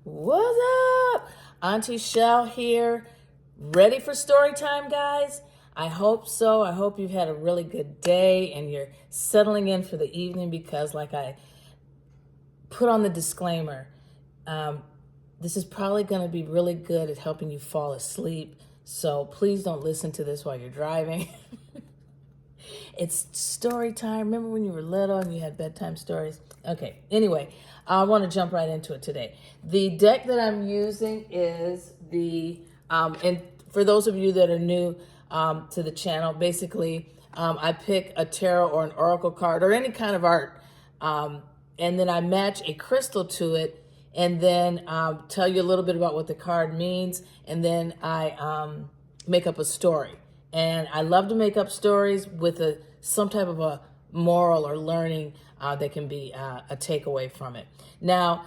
What's up? Auntie Chel here. Ready for story time, guys? I hope so. I hope you've had a really good day and you're settling in for the evening because, like I put on the disclaimer, this is probably going to be really good at helping you fall asleep. So please don't listen to this while you're driving. It's story time. Remember when you were little and you had bedtime stories? Okay, anyway, I want to jump right into it today. The deck that I'm using is and for those of you that are new to the channel, basically I pick a tarot or an oracle card or any kind of art, and then I match a crystal to it, and then tell you a little bit about what the card means, and then I make up a story. And I love to make up stories with some type of a moral or learning that can be a takeaway from it. Now,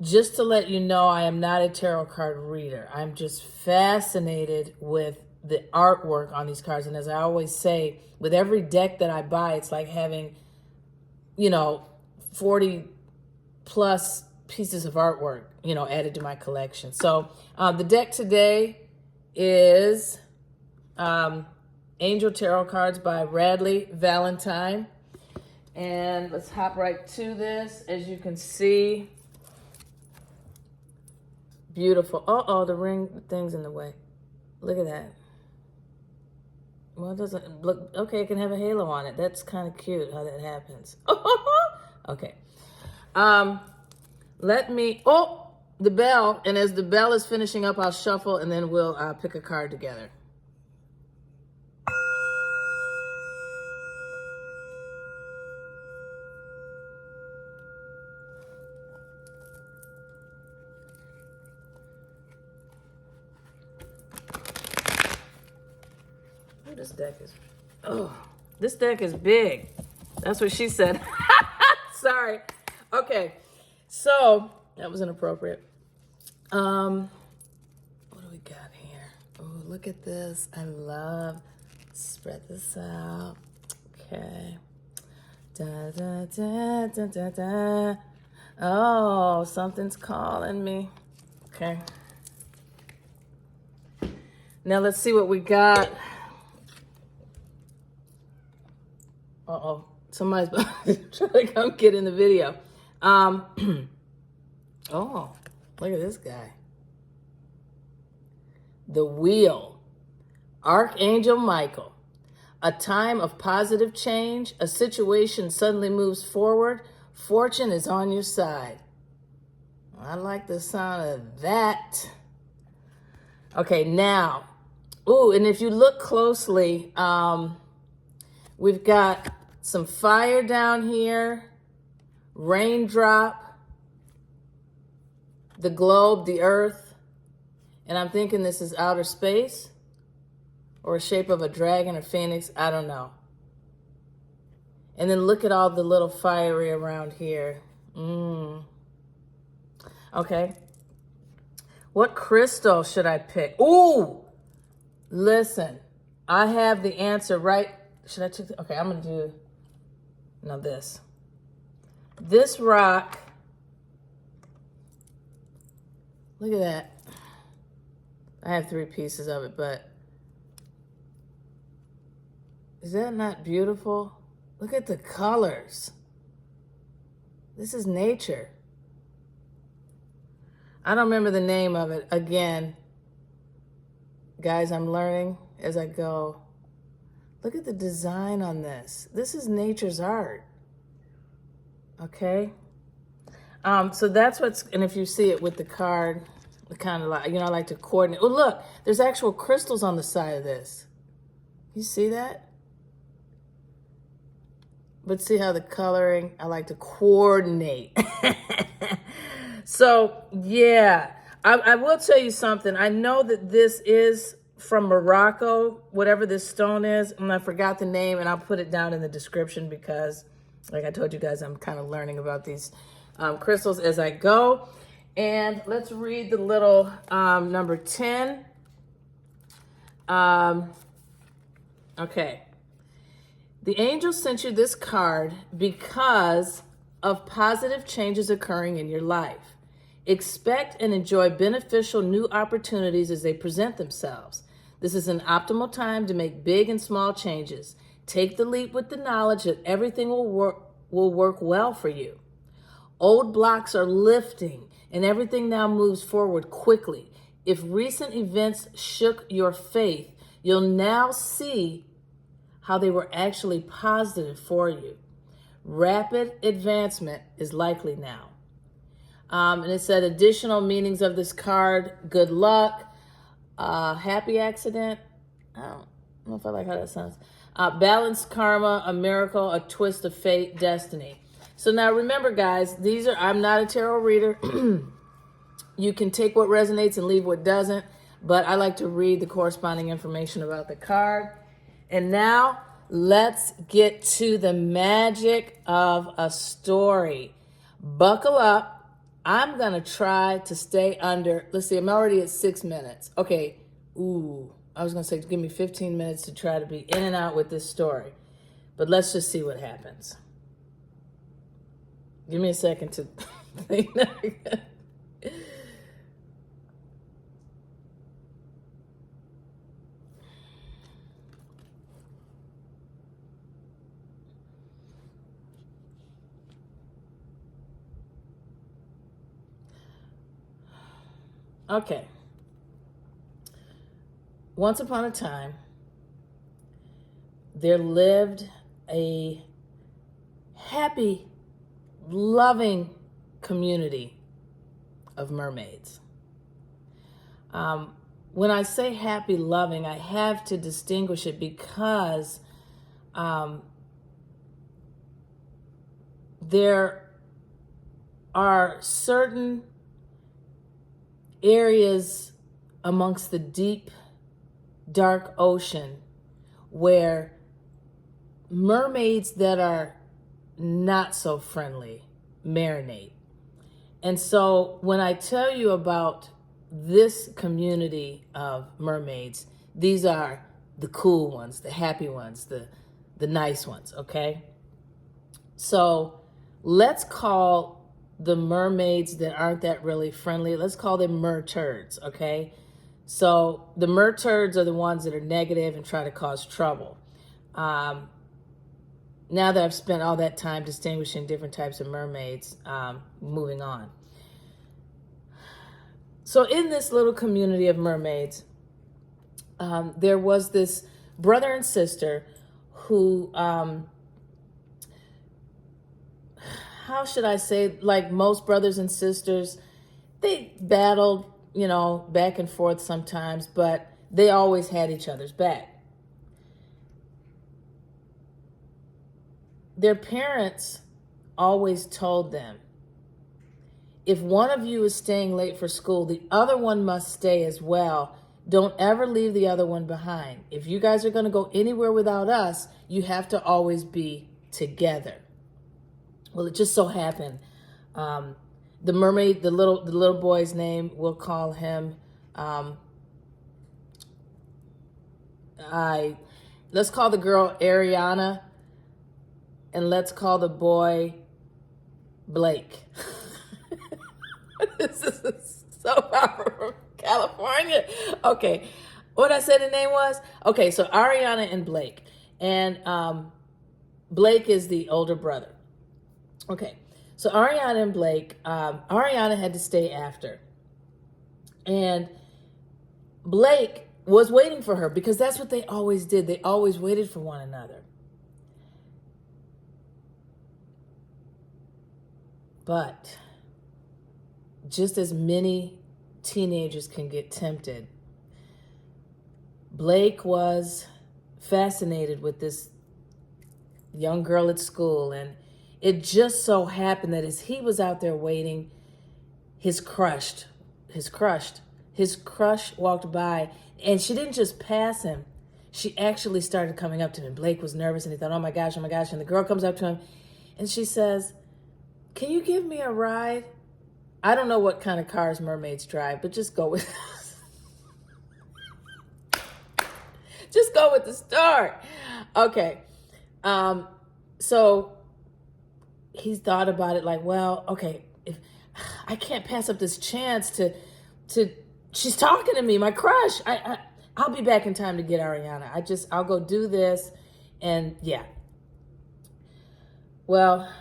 just to let you know, I am not a tarot card reader. I'm just fascinated with the artwork on these cards. And as I always say, with every deck that I buy, it's like having, 40 plus pieces of artwork, added to my collection. So the deck today is Angel Tarot Cards by Radley Valentine. And let's hop right to this. As you can see, beautiful. Uh-oh, the ring thing's in the way. Look at that. Well, it doesn't look, okay, it can have a halo on it. That's kind of cute how that happens. Okay. The bell. And as the bell is finishing up, I'll shuffle and then we'll pick a card together. This deck is big. That's what she said. Sorry. Okay. So that was inappropriate. What do we got here? Oh, look at this. Spread this out. Okay. Da, da, da, da, da, da. Oh, something's calling me. Okay. Now let's see what we got. Uh-oh, somebody's trying to come get in the video. Oh, look at this guy. The Wheel. Archangel Michael. A time of positive change. A situation suddenly moves forward. Fortune is on your side. I like the sound of that. Okay, now. Ooh, and if you look closely, we've got some fire down here, raindrop, the globe, the earth, and I'm thinking this is outer space or a shape of a dragon or phoenix, I don't know. And then look at all the little fiery around here. Okay. What crystal should I pick? Ooh, listen, I have the answer right. Should I take okay, I'm going to do, now this. This rock, look at that. I have 3 pieces of it, but is that not beautiful? Look at the colors. This is nature. I don't remember the name of it. Again, guys, I'm learning as I go. Look at the design on this. This is nature's art. Okay? So that's and if you see it with the card, kind of like, I like to coordinate. Oh, look, there's actual crystals on the side of this. You see that? But see how the coloring, I like to coordinate. So, yeah, I will tell you something. I know that this is from Morocco, whatever this stone is, and I forgot the name, and I'll put it down in the description because, like I told you guys, I'm kind of learning about these crystals as I go. And let's read the little number 10. Okay. The angel sent you this card because of positive changes occurring in your life. Expect and enjoy beneficial new opportunities as they present themselves. This is an optimal time to make big and small changes. Take the leap with the knowledge that everything will work well for you. Old blocks are lifting and everything now moves forward quickly. If recent events shook your faith, you'll now see how they were actually positive for you. Rapid advancement is likely now. And it said additional meanings of this card: good luck, happy accident. I don't know if I like how that sounds. Balanced karma, a miracle, a twist of fate, destiny. So now remember, guys, I'm not a tarot reader. You can take what resonates and leave what doesn't, but I like to read the corresponding information about the card. And now let's get to the magic of a story. Buckle up. I'm going to try to stay under, let's see, I'm already at 6 minutes. Okay, I was going to say, give me 15 minutes to try to be in and out with this story. But let's just see what happens. Give me a second to think. Okay. Once upon a time, there lived a happy, loving community of mermaids. When I say happy, loving, I have to distinguish it because there are certain areas amongst the deep, dark ocean where mermaids that are not so friendly marinate. And so when I tell you about this community of mermaids, these are the cool ones, the happy ones, the nice ones, okay? So let's call the mermaids that aren't that really friendly, let's call them merturds, okay? So the merturds are the ones that are negative and try to cause trouble. Now that I've spent all that time distinguishing different types of mermaids, moving on. So in this little community of mermaids, there was this brother and sister who, how should I say, like most brothers and sisters, they battled, back and forth sometimes, but they always had each other's back. Their parents always told them, if one of you is staying late for school, the other one must stay as well. Don't ever leave the other one behind. If you guys are going to go anywhere without us, you have to always be together. Well, it just so happened, the mermaid, the little boy's name, we'll call him, let's call the girl Ariyanna, and let's call the boy Blake. This is so far from California. Okay, what I said the name was? Okay, so Ariyanna and Blake, and Blake is the older brother. Okay, so Ariyanna and Blake, Ariyanna had to stay after. And Blake was waiting for her because that's what they always did. They always waited for one another. But just as many teenagers can get tempted, Blake was fascinated with this young girl at school, and it just so happened that as he was out there waiting, his crush walked by, and she didn't just pass him. She actually started coming up to him. Blake was nervous, and he thought, oh my gosh. And the girl comes up to him, and she says, can you give me a ride? I don't know what kind of cars mermaids drive, but just go with just go with the story. Okay. So he's thought about it like, well, okay, I can't pass up this chance to, she's talking to me, my crush. I'll be back in time to get Ariyanna. I'll go do this. And yeah. Well,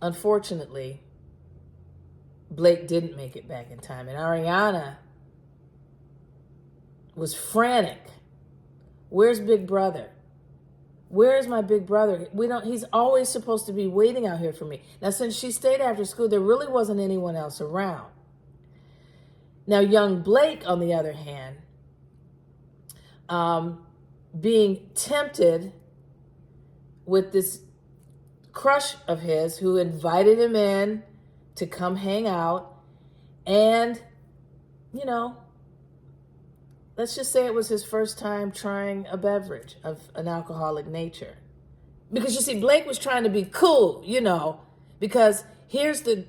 unfortunately, Blake didn't make it back in time. And Ariyanna was frantic. Where's Big Brother? Where's my big brother? He's always supposed to be waiting out here for me. Now, since she stayed after school, there really wasn't anyone else around. Now, young Blake, on the other hand, being tempted with this crush of his who invited him in to come hang out, and, let's just say it was his first time trying a beverage of an alcoholic nature. Because you see, Blake was trying to be cool, because here's the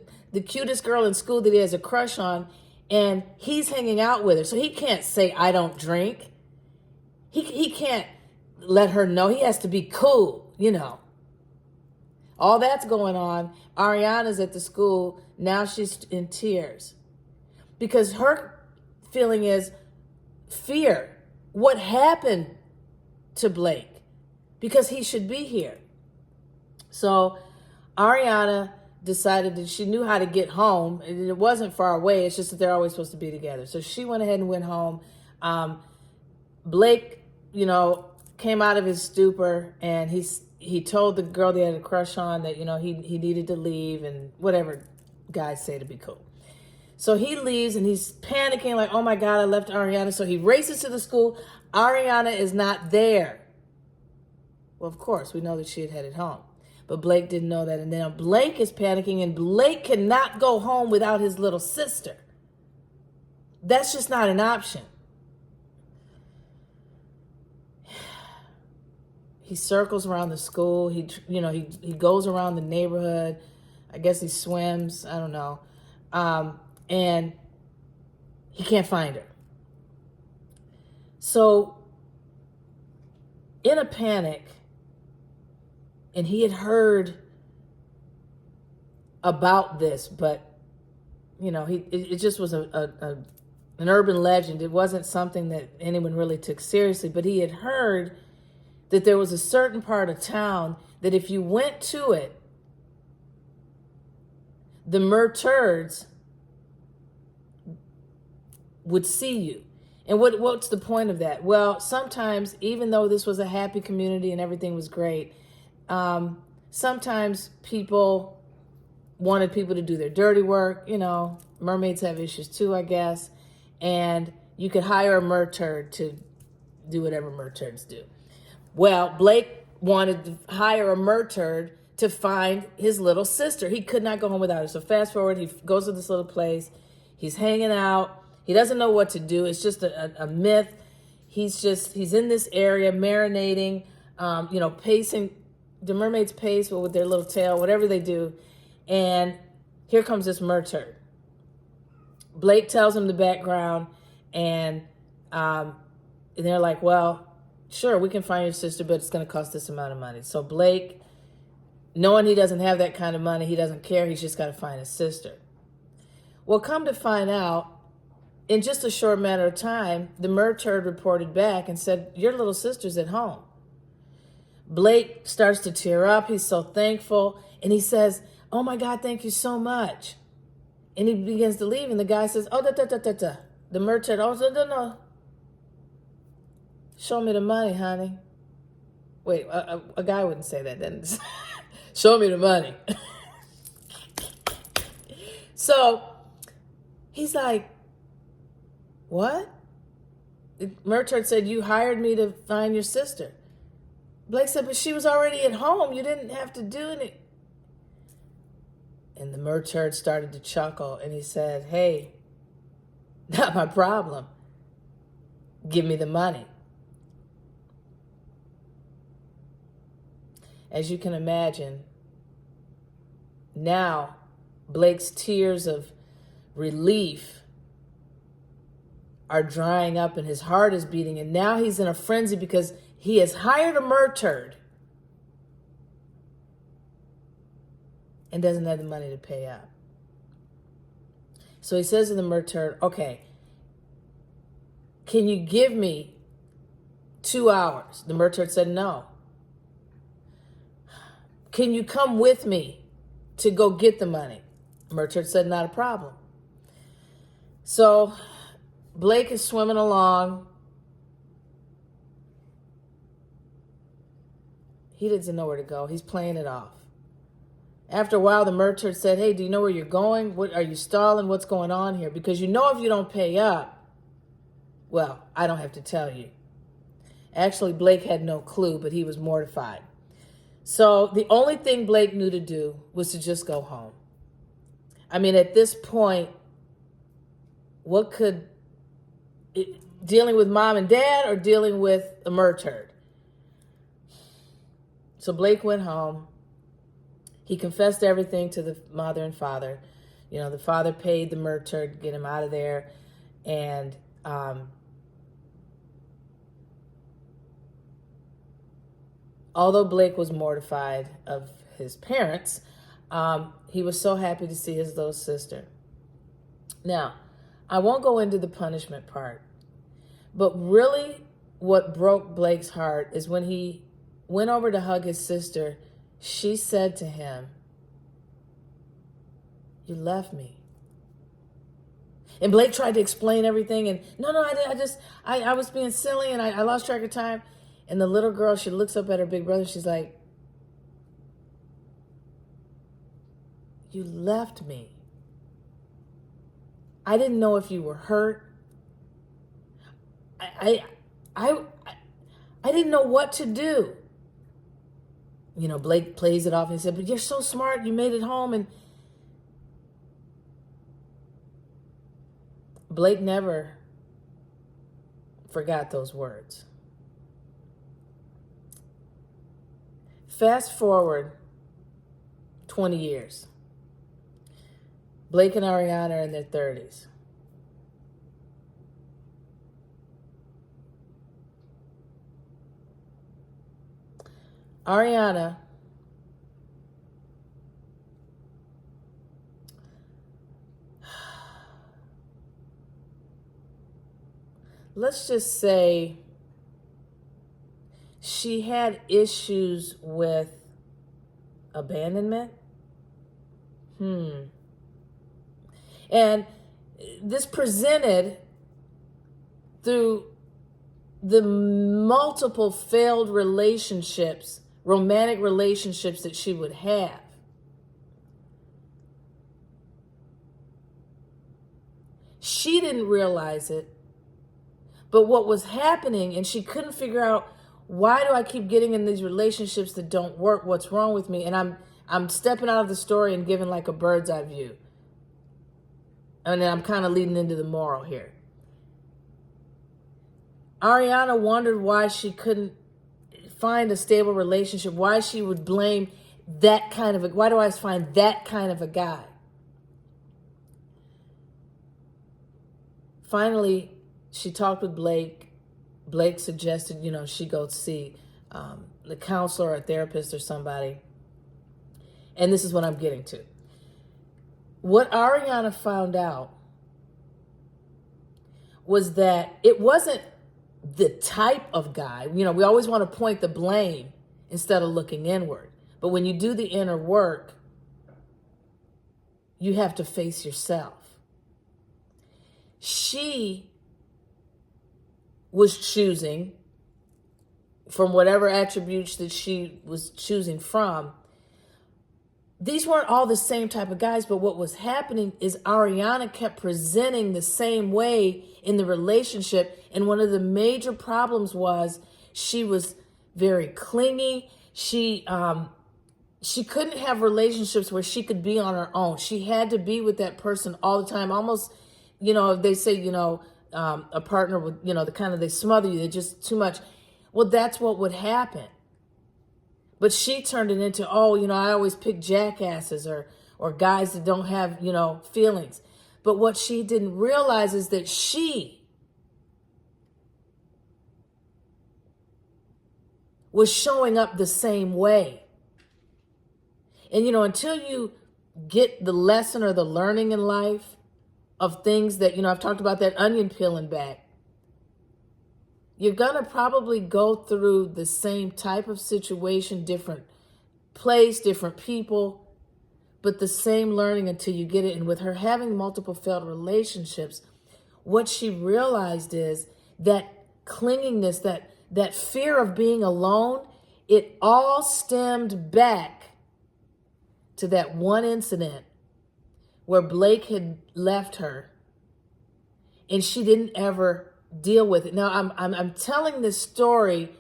cutest girl in school that he has a crush on, and he's hanging out with her. So he can't say, I don't drink. He can't let her know. He has to be cool, All that's going on. Ariana's at the school. Now she's in tears. Because her feeling is, fear. What happened to Blake? Because he should be here. So Ariyanna decided that she knew how to get home. And it wasn't far away. It's just that they're always supposed to be together. So she went ahead and went home. Blake, came out of his stupor, and he told the girl they had a crush on that, he needed to leave, and whatever guys say to be cool. So he leaves, and he's panicking like, oh my God, I left Ariyanna. So he races to the school. Ariyanna is not there. Well, of course, we know that she had headed home. But Blake didn't know that. And then Blake is panicking, and Blake cannot go home without his little sister. That's just not an option. He circles around the school. He goes around the neighborhood. I guess he swims. I don't know. And he can't find her. So, in a panic, and he had heard about this, but, it just was an urban legend. It wasn't something that anyone really took seriously, but he had heard that there was a certain part of town that if you went to it, the merturds would see you. And what's the point of that? Well, sometimes, even though this was a happy community and everything was great, sometimes people wanted people to do their dirty work. Mermaids have issues too, I guess. And you could hire a merturd to do whatever merturds do. Well, Blake wanted to hire a merturd to find his little sister. He could not go home without her. So fast forward, he goes to this little place. He's hanging out. He doesn't know what to do. It's just a myth. He's in this area marinating, pacing. The mermaids pace with their little tail, whatever they do. And here comes this merturd. Blake tells him the background, and they're like, well, sure, we can find your sister, but it's going to cost this amount of money. So Blake, knowing he doesn't have that kind of money, he doesn't care. He's just got to find his sister. Well, come to find out, in just a short matter of time, the merturd reported back and said, your little sister's at home. Blake starts to tear up. He's so thankful. And he says, oh my God, thank you so much. And he begins to leave. And the guy says, oh, The merturd, oh, no. Show me the money, honey. Wait, a guy wouldn't say that then. Show me the money. So he's like, what? The merturd said, you hired me to find your sister. Blake said, but she was already at home. You didn't have to do it. And the merturd started to chuckle, and he said, hey, not my problem. Give me the money. As you can imagine, now Blake's tears of relief are drying up and his heart is beating, and now he's in a frenzy because he has hired a merturd and doesn't have the money to pay up. So he says to the merturd, okay, can you give me 2 hours? The merturd said no. Can you come with me to go get the money? Merturd said not a problem. So Blake is swimming along. He doesn't know where to go. He's playing it off. After a while, the merturd said, hey, do you know where you're going? What are you stalling? What's going on here? Because you know if you don't pay up, well, I don't have to tell you. Actually, Blake had no clue, but he was mortified. So the only thing Blake knew to do was to just go home. I mean, at this point, what could, dealing with mom and dad or dealing with a merturd? So Blake went home. He confessed everything to the mother and father. You know, the father paid the merturd to get him out of there. And although Blake was mortified of his parents, he was so happy to see his little sister. Now, I won't go into the punishment part, but really what broke Blake's heart is when he went over to hug his sister, she said to him, you left me. And Blake tried to explain everything, and no, I was being silly, and I lost track of time. And the little girl, she looks up at her big brother, she's like, you left me. I didn't know if you were hurt. I didn't know what to do. You know, Blake plays it off and he said, but you're so smart, you made it home. And Blake never forgot those words. Fast forward 20 years. Blake and Ariyanna are in their 30s. Ariyanna let's just say she had issues with abandonment. And this presented through the multiple failed relationships, romantic relationships that she would have. She didn't realize it, but what was happening, and she couldn't figure out, why do I keep getting in these relationships that don't work? What's wrong with me? And I'm stepping out of the story and giving like a bird's eye view. And then I'm kind of leading into the moral here. Ariyanna wondered why she couldn't find a stable relationship, why she would blame that kind of why do I find that kind of a guy? Finally, she talked with Blake. Blake suggested, you know, she go see the counselor or a therapist or somebody. And this is what I'm getting to. What Ariyanna found out was that it wasn't the type of guy. You know, we always want to point the blame instead of looking inward. But when you do the inner work, you have to face yourself. She was choosing from whatever attributes that she was choosing from. These weren't all the same type of guys, but what was happening is Ariyanna kept presenting the same way in the relationship. And one of the major problems was she was very clingy. She couldn't have relationships where she could be on her own. She had to be with that person all the time. Almost, you know, they say, you know, a partner with, you know, the kind of, they smother you. They're just too much. Well, that's what would happen. But she turned it into, oh, you know, I always pick jackasses or guys that don't have, you know, feelings. But what she didn't realize is that she was showing up the same way. And, you know, until you get the lesson or the learning in life of things that, I've talked about that onion peeling back. You're going to probably go through the same type of situation, different place, different people, but the same learning until you get it. And with her having multiple failed relationships, what she realized is that clinginess, that fear of being alone, it all stemmed back to that one incident where Blake had left her and she didn't ever deal with it. Now, I'm telling this story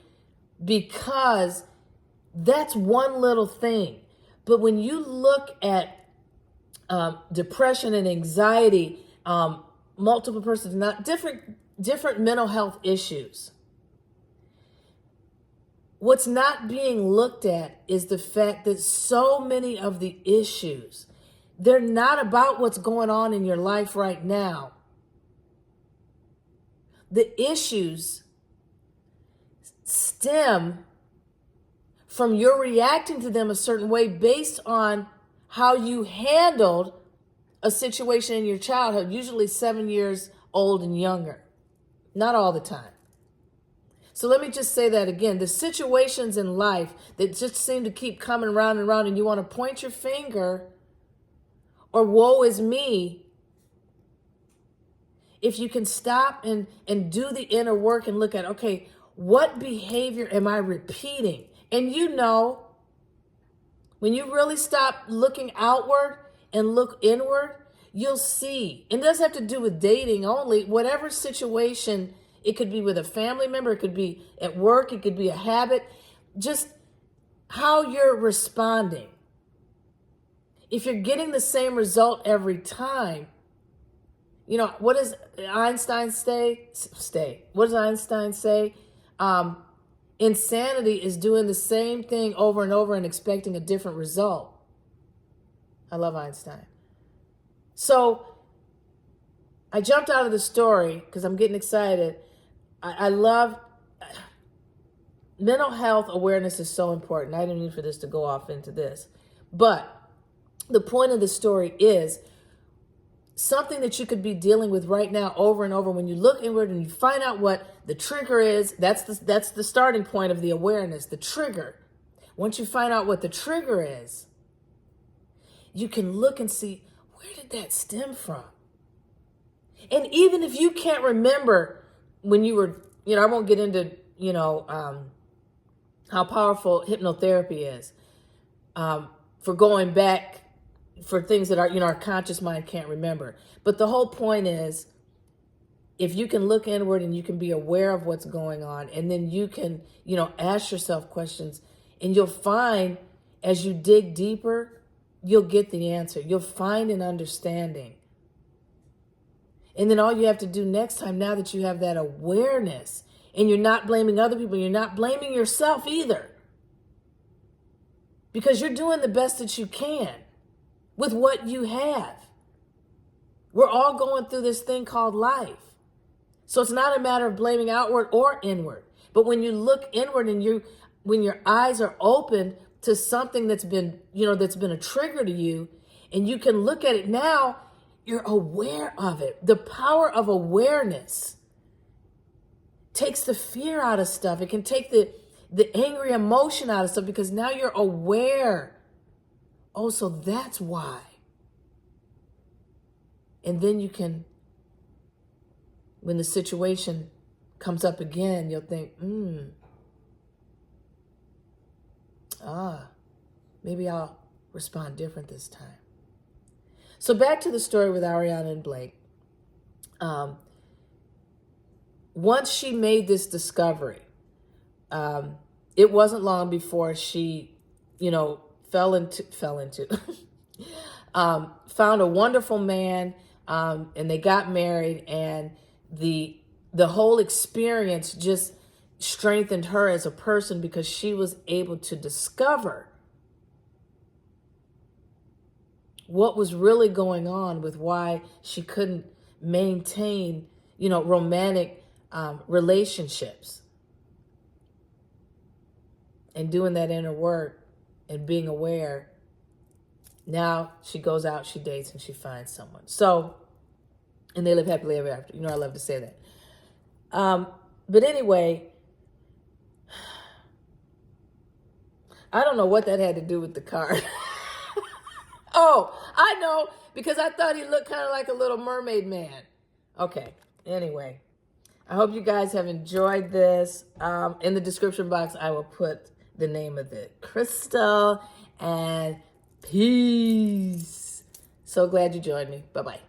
because that's one little thing. But when you look at depression and anxiety, multiple persons, not different mental health issues, what's not being looked at is the fact that so many of the issues, they're not about what's going on in your life right now. The issues stem from your reacting to them a certain way based on how you handled a situation in your childhood, usually 7 years old and younger. Not all the time. So let me just say that again. The situations in life that just seem to keep coming round and round, and you want to point your finger or woe is me, if you can stop and do the inner work and look at, okay, what behavior am I repeating? And when you really stop looking outward and look inward, you'll see. It doesn't have to do with dating only. Whatever situation, it could be with a family member, it could be at work, it could be a habit, just how you're responding. If you're getting the same result every time, what does Einstein say? What does Einstein say? Insanity is doing the same thing over and over and expecting a different result. I love Einstein. So I jumped out of the story because I'm getting excited. I love mental health awareness is so important. I didn't mean for this to go off into this. But the point of the story is something that you could be dealing with right now over and over. When you look inward and you find out what the trigger is, that's the starting point of the awareness, the trigger. Once you find out what the trigger is, you can look and see, where did that stem from? And even if you can't remember when you were, I won't get into, how powerful hypnotherapy is for going back for things that our conscious mind can't remember. But the whole point is, if you can look inward and you can be aware of what's going on, and then you can, ask yourself questions, and you'll find as you dig deeper, you'll get the answer. You'll find an understanding. And then all you have to do next time, now that you have that awareness, and you're not blaming other people, you're not blaming yourself either, because you're doing the best that you can with what you have. We're all going through this thing called life. So it's not a matter of blaming outward or inward. But when you look inward and when your eyes are open to something that's been a trigger to you, and you can look at it now, you're aware of it. The power of awareness takes the fear out of stuff. It can take the angry emotion out of stuff, because now you're aware. Oh, so that's why. And then you can, when the situation comes up again, you'll think, maybe I'll respond different this time. So back to the story with Ariyanna and Blake. Once she made this discovery, it wasn't long before she, found a wonderful man, and they got married, and the whole experience just strengthened her as a person, because she was able to discover what was really going on with why she couldn't maintain, romantic relationships. And doing that inner work and being aware, Now she goes out, she dates, and she finds someone. So, and they live happily ever after. You know, I love to say that. But anyway, I don't know what that had to do with the card. Oh, I know, because I thought he looked kind of like a little mermaid man. Okay, anyway, I hope you guys have enjoyed this. In the description box, I will put the name of the crystal, and peace. So glad you joined me. Bye-bye.